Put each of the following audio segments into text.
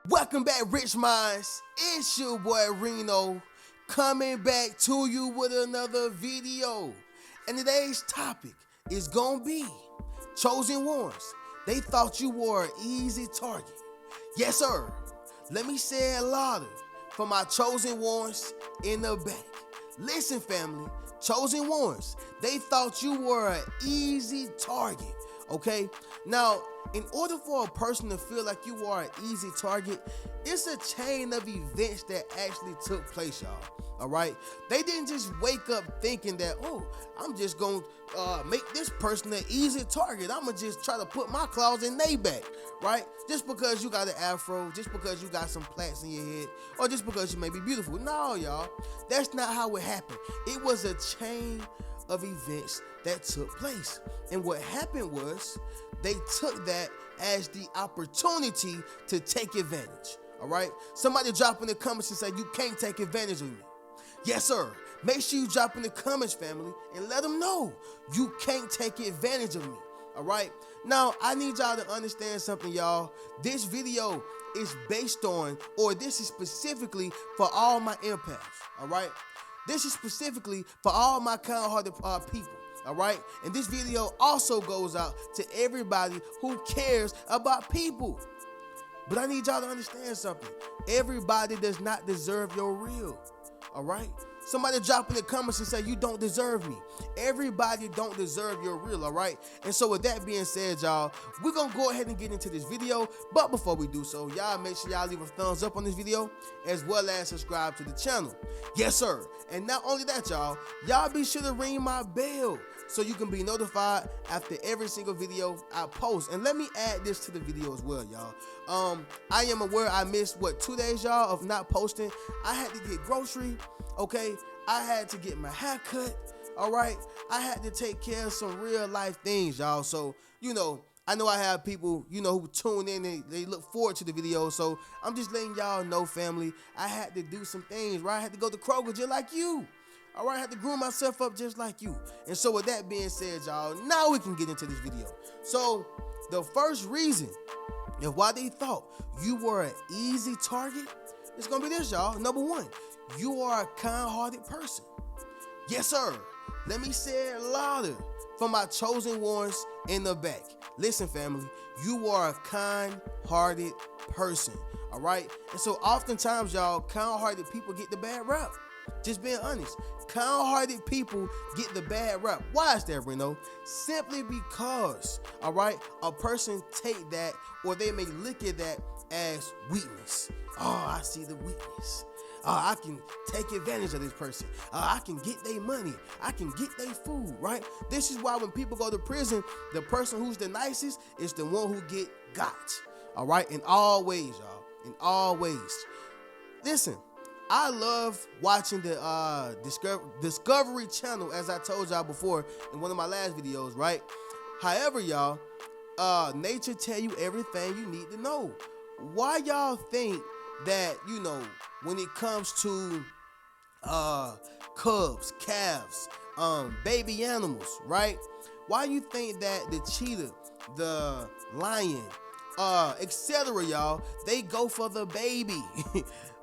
Welcome back, Rich Minds. It's your boy Reno coming back to you with another video. And today's topic is gonna be chosen ones. They thought you were an easy target. Yes, sir. Let me say it louder for my chosen ones in the back. Listen, family, chosen ones, they thought you were an easy target. Okay? Now, in order for a person to feel like you are an easy target, it's a chain of events that actually took place, y'all. All right? They didn't just wake up thinking that, oh, I'm just going to make this person an easy target. I'm going to just try to put my claws in their back, right? Just because you got an afro, just because you got some plaits in your head, or just because you may be beautiful. No, y'all. That's not how it happened. It was a chain of events that took place. And what happened was they took that as the opportunity to take advantage. All right? Somebody drop in the comments and say, you can't take advantage of me. Yes, sir. Make sure you drop in the comments, family, and let them know you can't take advantage of me. All right? Now, I need y'all to understand something, y'all. This video is based on, or this is specifically for all my empaths. All right? This is specifically for all my kind-hearted people. All right? And this video also goes out to everybody who cares about people. But I need y'all to understand something. Everybody does not deserve your real. All right? Somebody drop in the comments and say, you don't deserve me. Everybody don't deserve your real, all right? And so with that being said, y'all, we're going to go ahead and get into this video. But before we do so, y'all make sure y'all leave a thumbs up on this video as well as subscribe to the channel. Yes, sir. And not only that, y'all be sure to ring my bell so you can be notified after every single video I post. And let me add this to the video as well, y'all. I am aware I missed, 2 days, y'all, of not posting. I had to get grocery. Okay, I had to get my hair cut, all right? I had to take care of some real life things, y'all. So, I know I have people, who tune in and they look forward to the video. So I'm just letting y'all know, family, I had to do some things, right? I had to go to Kroger just like you. All right, I had to groom myself up just like you. And so with that being said, y'all, now we can get into this video. So the first reason of why they thought you were an easy target is going to be this, y'all. Number one, you are a kind-hearted person. Yes, sir. Let me say it louder for my chosen ones in the back. Listen, family, you are a kind-hearted person, all right? And so oftentimes, y'all, kind-hearted people get the bad rap. Just being honest. Kind-hearted people get the bad rap. Why is that, Reno? Simply because, all right, a person take that, or they may look at that as weakness. Oh, I see the weakness. I can take advantage of this person. I can get their money. I can get their food, right? This is why when people go to prison, the person who's the nicest is the one who get got, all right? In all ways, y'all. In all ways. Listen, I love watching the Discovery Channel, as I told y'all before in one of my last videos, right? However, y'all, nature tell you everything you need to know. Why y'all think that, when it comes to cubs, calves, baby animals, right? Why you think that the cheetah, the lion, etc., y'all, they go for the baby?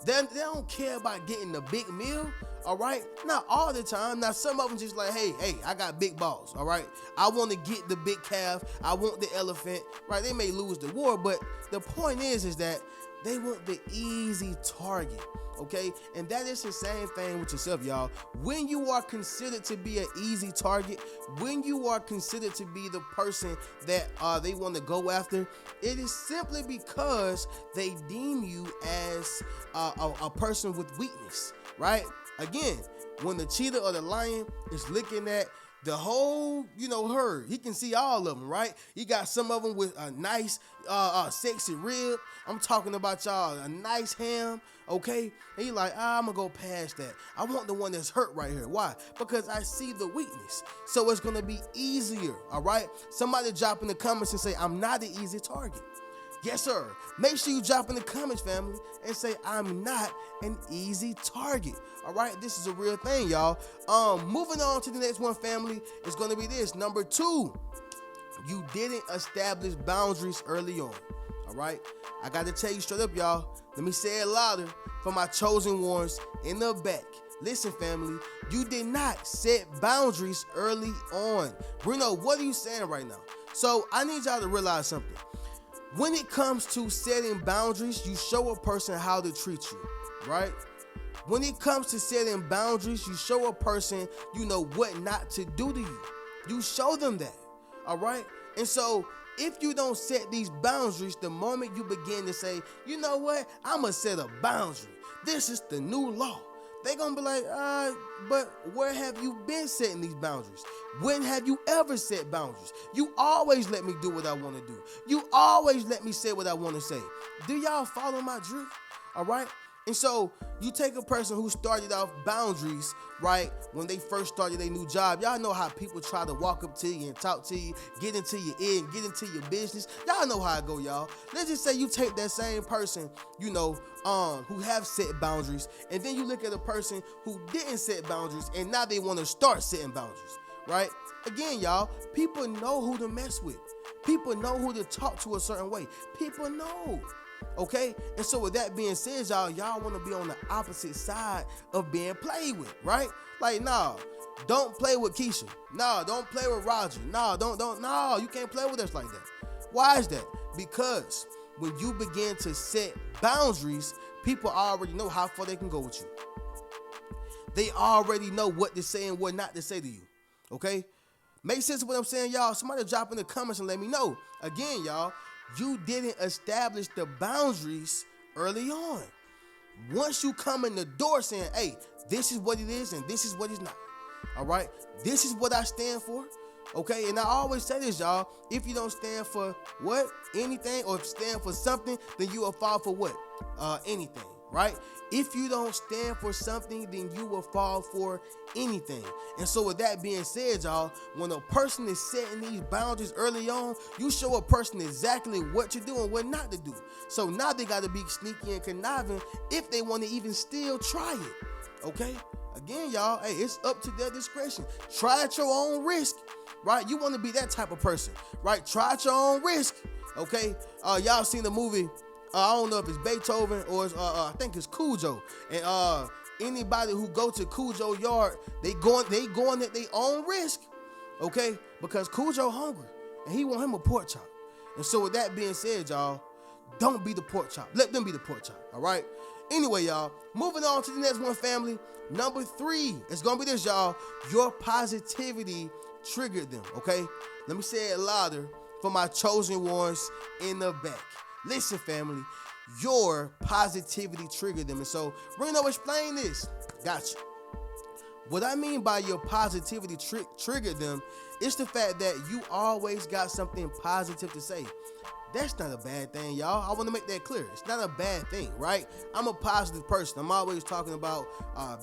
They don't care about getting the big meal, all right? Not all the time. Now, some of them just like, hey, I got big balls, all right? I want to get the big calf. I want the elephant, right? They may lose the war, but the point is that they want the easy target, okay? And that is the same thing with yourself, y'all. When you are considered to be an easy target, when you are considered to be the person that they want to go after, it is simply because they deem you as a person with weakness, right? Again, when the cheetah or the lion is looking at the whole, herd, he can see all of them, right? He got some of them with a nice, sexy rib. I'm talking about, y'all, a nice ham, okay? And he like, I'm gonna go past that. I want the one that's hurt right here. Why? Because I see the weakness. So it's gonna be easier, all right? Somebody drop in the comments and say, I'm not an easy target. Yes, sir. Make sure you drop in the comments, family, and say, I'm not an easy target. All right? This is a real thing, y'all. Moving on to the next one, family, is going to be this. Number two, you didn't establish boundaries early on. All right, I got to tell you straight up, y'all. Let me say it louder for my chosen ones in the back. Listen, family, you did not set boundaries early on. Bruno, what are you saying right now? So I need y'all to realize something. When it comes to setting boundaries, you show a person how to treat you, right? When it comes to setting boundaries, you show a person, what not to do to you. You show them that, all right? And so if you don't set these boundaries, the moment you begin to say, you know what, I'm going to set a boundary. This is the new law. They're going to be like, but where have you been setting these boundaries? When have you ever set boundaries? You always let me do what I want to do. You always let me say what I want to say. Do y'all follow my drift? All right? And so you take a person who started off boundaries, right, when they first started their new job. Y'all know how people try to walk up to you and talk to you, get into your ear and get into your business. Y'all know how it go, y'all. Let's just say you take that same person, who have set boundaries, and then you look at a person who didn't set boundaries, and now they want to start setting boundaries, right? Again, y'all, people know who to mess with. People know who to talk to a certain way. People know. Okay, and so with that being said, y'all want to be on the opposite side of being played with, right? Like, nah, don't play with Keisha. Nah, don't play with Roger. Nah, no, you can't play with us like that. Why is that? Because when you begin to set boundaries, people already know how far they can go with you. They already know what to say and what not to say to you. Okay, make sense of what I'm saying, y'all? Somebody drop in the comments and let me know. Again, y'all, you didn't establish the boundaries early on. Once you come in the door saying, hey, this is what it is and this is what it's not. All right? This is what I stand for. Okay? And I always say this, y'all. If you don't stand for what? Anything, or stand for something, then you will fall for what? Anything. Right? If you don't stand for something, then you will fall for anything. And so with that being said, y'all, when a person is setting these boundaries early on, you show a person exactly what to do and what not to do. So now they got to be sneaky and conniving if they want to even still try it. Okay? Again, y'all, hey, it's up to their discretion. Try at your own risk, right? You want to be that type of person, right? Try at your own risk, okay? Y'all seen the movie, I don't know if it's Beethoven or it's, I think it's Cujo. And anybody who go to Cujo yard, they going at their own risk, okay? Because Cujo hungry and he want him a pork chop. And so with that being said, y'all, don't be the pork chop. Let them be the pork chop, all right? Anyway, y'all, moving on to the next one, family. Number 3, it's gonna be this, y'all. Your positivity triggered them, okay? Let me say it louder for my chosen ones in the back. Listen, family, your positivity triggered them. And so, Reno, explain this. Gotcha. What I mean by your positivity triggered them is the fact that you always got something positive to say. That's not a bad thing, y'all. I want to make that clear. It's not a bad thing, right? I'm a positive person. I'm always talking about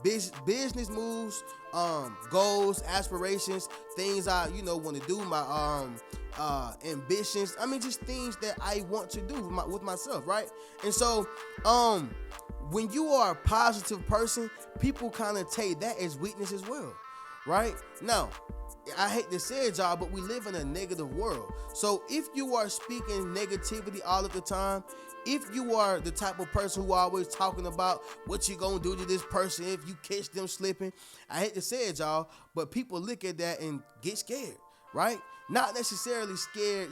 business moves, goals, aspirations, things I, want to do, my ambitions. I mean, just things that I want to do with myself, right? And so, when you are a positive person, people kind of take that as weakness as well, right? Now, I hate to say it, y'all, but we live in a negative world. So if you are speaking negativity all of the time, if you are the type of person who always talking about what you gonna do to this person if you catch them slipping, I hate to say it, y'all, but people look at that and get scared, right? Not necessarily scared,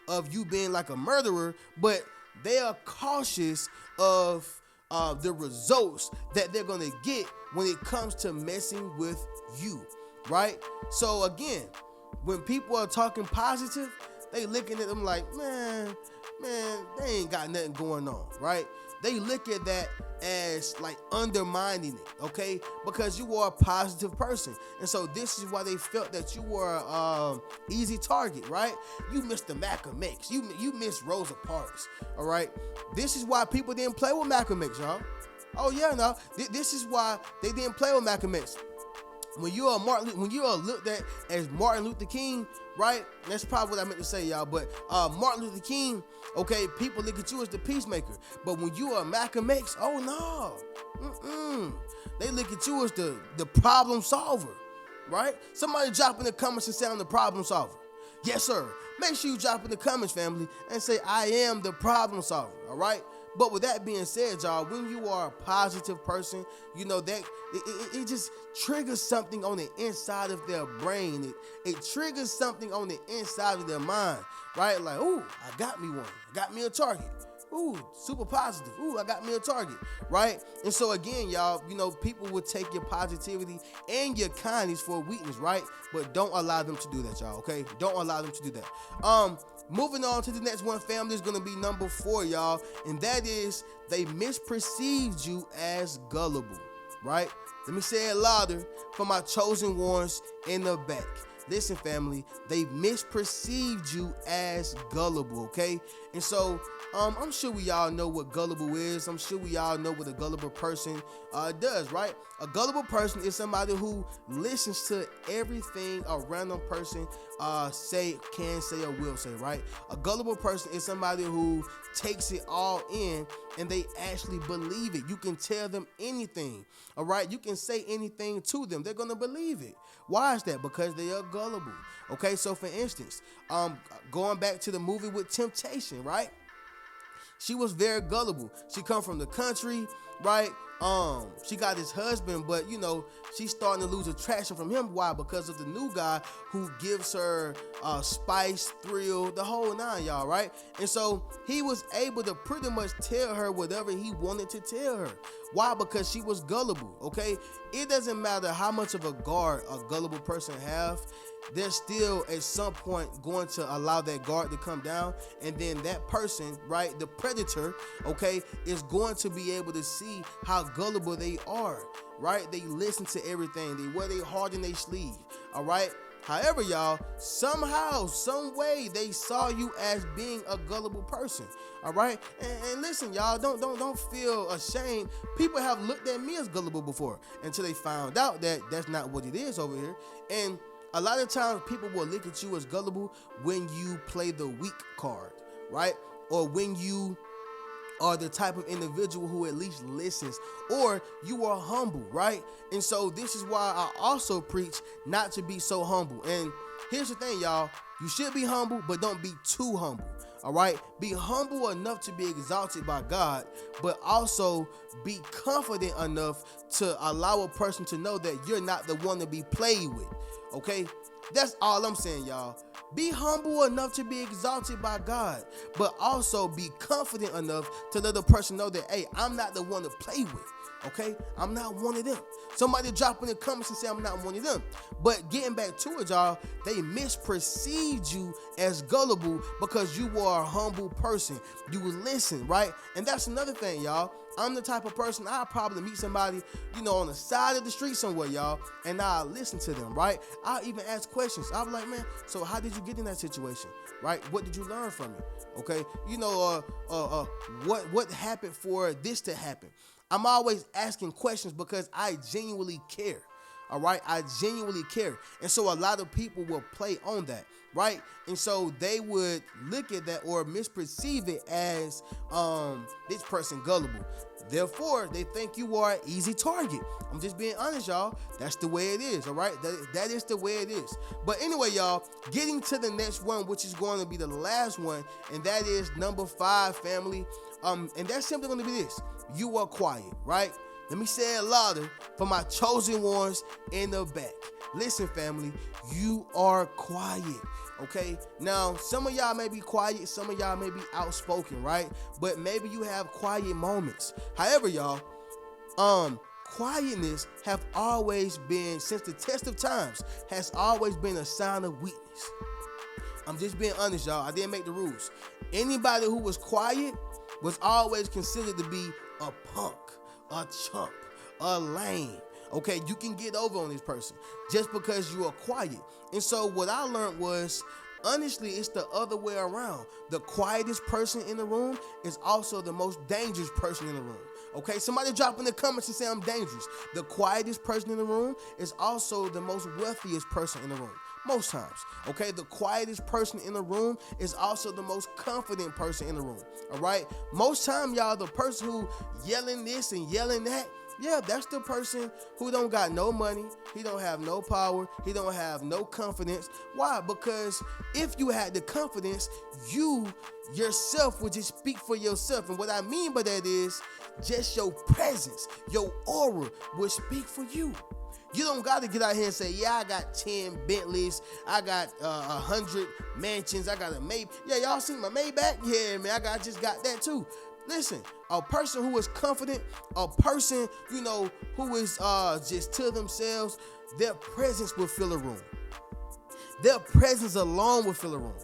of you being like a murderer, but they are cautious of the results that they're gonna get when it comes to messing with you. Right? So again, when people are talking positive, they looking at them like, man, they ain't got nothing going on, right? They look at that as like undermining it, okay? Because you are a positive person. And so this is why they felt that you were easy target, right? You missed the Malcolm X. You missed Rosa Parks, all right? This is why people didn't play with Malcolm X, y'all. Oh yeah, no. This is why they didn't play with Malcolm X. When you are looked at as Martin Luther King, right? That's probably what I meant to say, y'all. But Martin Luther King, okay, people look at you as the peacemaker. But when you are Malcolm X, oh no, they look at you as the problem solver, right? Somebody drop in the comments and say I'm the problem solver. Yes, sir. Make sure you drop in the comments, family, and say, I am the problem solver, all right? But with that being said, y'all, when you are a positive person, you know that it just triggers something on the inside of their brain. It triggers something on the inside of their mind, right? Like, ooh, I got me one. I got me a target. Ooh, super positive. Ooh, I got me a target, right? And so again, y'all, you know, people will take your positivity and your kindness for a weakness, right? But don't allow them to do that, y'all, okay? Don't allow them to do that. Moving on to the next one, family, is going to be number 4, y'all, and that is they misperceived you as gullible, right? Let me say it louder for my chosen ones in the back. Listen, family, they misperceived you as gullible, okay? And so I'm sure we all know what gullible is. I'm sure we all know what a gullible person does, right? A gullible person is somebody who listens to everything a random person can say or will say, right? A gullible person is somebody who takes it all in and they actually believe it. You can tell them anything, all right? You can say anything to them. They're going to believe it. Why is that? Because they are gullible, okay? So for instance, going back to the movie with Temptation, right? She was very gullible. She come from the country, right? She got his husband, but you know, she's starting to lose attraction from him. Why? Because of the new guy who gives her spice, thrill, the whole nine, y'all, right? And so he was able to pretty much tell her whatever he wanted to tell her. Why? Because she was gullible, okay? It doesn't matter how much of a guard a gullible person have. They're still at some point going to allow that guard to come down, and then that person, right, the predator, okay, is going to be able to see how gullible they are, right? They listen to everything. They wear their heart in their sleeve, all right? However, y'all, somehow, some way, they saw you as being a gullible person, all right? And listen, y'all, don't feel ashamed. People have looked at me as gullible before until they found out that that's not what it is over here. And a lot of times people will look at you as gullible when you play the weak card, right? Or when you are the type of individual who at least listens, or you are humble, right? And so this is why I also preach not to be so humble. And here's the thing, y'all, you should be humble, but don't be too humble, all right? Be humble enough to be exalted by God, but also be confident enough to allow a person to know that you're not the one to be played with, okay? That's all I'm saying, y'all. Be humble enough to be exalted by God, but also be confident enough to let the person know that, hey, I'm not the one to play with, okay? I'm not one of them. Somebody drop in the comments and say I'm not one of them. But getting back to it, y'all, they misperceived you as gullible because you were a humble person. You would listen, right? And that's another thing, y'all. I'm the type of person, I'll probably meet somebody, you know, on the side of the street somewhere, y'all, and I'll listen to them, right? I'll even ask questions. I'll be like, man, so how did you get in that situation, right? What did you learn from it, okay? You know, what happened for this to happen? I'm always asking questions because I genuinely care. All right, I genuinely care. And so a lot of people will play on that, right? And so they would look at that or misperceive it as this person gullible. Therefore, they think you are an easy target. I'm just being honest, y'all. That's the way it is, all right? That is the way it is. But anyway, y'all, getting to the next one, which is going to be the last one, and that is number 5, family. And that's simply going to be this. You are quiet, right? Let me say it louder for my chosen ones in the back. Listen, family, you are quiet, okay? Now, some of y'all may be quiet, some of y'all may be outspoken, right? But maybe you have quiet moments. However, y'all, quietness have always been, since the test of times, has always been a sign of weakness. I'm just being honest, y'all. I didn't make the rules. Anybody who was quiet was always considered to be a punk, a chump, a lame. Okay, you can get over on this person just because you are quiet. And so what I learned was, honestly, it's the other way around. The quietest person in the room is also the most dangerous person in the room. Okay, somebody drop in the comments and say I'm dangerous. The quietest person in the room is also the most wealthiest person in the room. Most times, okay? The quietest person in the room is also the most confident person in the room, all right? Most time, y'all, the person who yelling this and yelling that Yeah, that's the person who don't got no money, he don't have no power, he don't have no confidence. Why? Because if you had the confidence, you yourself would just speak for yourself. And what I mean by that is just your presence, your aura will speak for you. You don't got to get out here and say, yeah, I got 10 Bentleys, I got 100 mansions, I got a Maybach. Yeah, y'all seen my Maybach? Yeah, man, I just got that too. Listen, a person who is confident, a person, who is just to themselves, their presence will fill a room. Their presence alone will fill a room.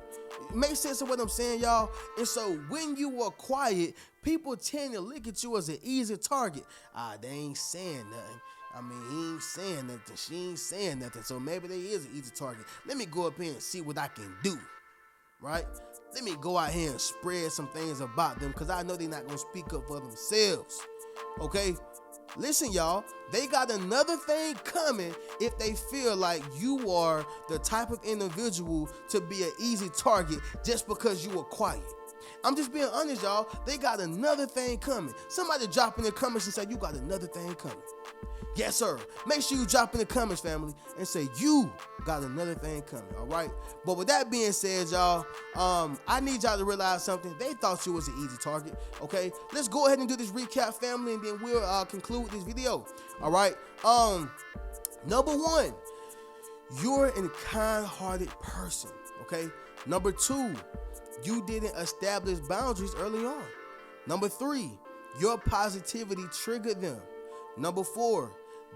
It makes sense of what I'm saying, y'all? And so when you are quiet, people tend to look at you as an easy target. They ain't saying nothing. I mean, he ain't saying nothing. She ain't saying nothing. So maybe they is an easy target. Let me go up here and see what I can do, right? Let me go out here and spread some things about them because I know they're not going to speak up for themselves, okay? Listen, y'all, they got another thing coming if they feel like you are the type of individual to be an easy target just because you are quiet. I'm just being honest, y'all. They got another thing coming. Somebody drop in the comments and say, you got another thing coming. Yes, sir. Make sure you drop in the comments, family, and say you got another thing coming, all right? But with that being said, y'all, I need y'all to realize something. They thought you was an easy target, okay? Let's go ahead and do this recap, family, and then we'll conclude this video, all right? Number one, you're a kind-hearted person, okay? Number two, you didn't establish boundaries early on. Number three, your positivity triggered them. Number four,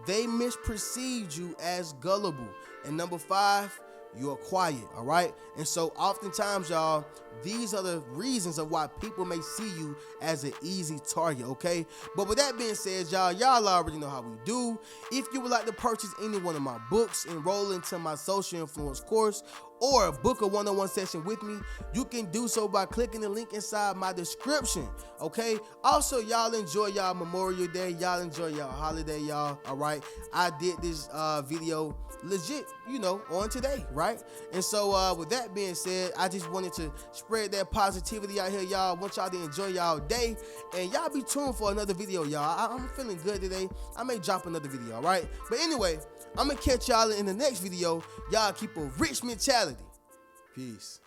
they misperceived you as gullible. And number five, you're quiet, all right? And so oftentimes, y'all, these are the reasons of why people may see you as an easy target, okay? But with that being said, y'all already know how we do. If you would like to purchase any one of my books, enroll into my social influence course, or book a one-on-one session with me, you can do so by clicking the link inside my description, okay? Also, y'all enjoy y'all Memorial Day. Y'all enjoy y'all holiday, y'all, all right? I did this video legit, on today, right? And so with that being said, I just wanted to spread that positivity out here, y'all. I want y'all to enjoy y'all day, and y'all be tuned for another video, y'all. I'm feeling good today. I may drop another video, all right? But anyway, I'm gonna catch y'all in the next video. Y'all keep a rich mentality. Peace.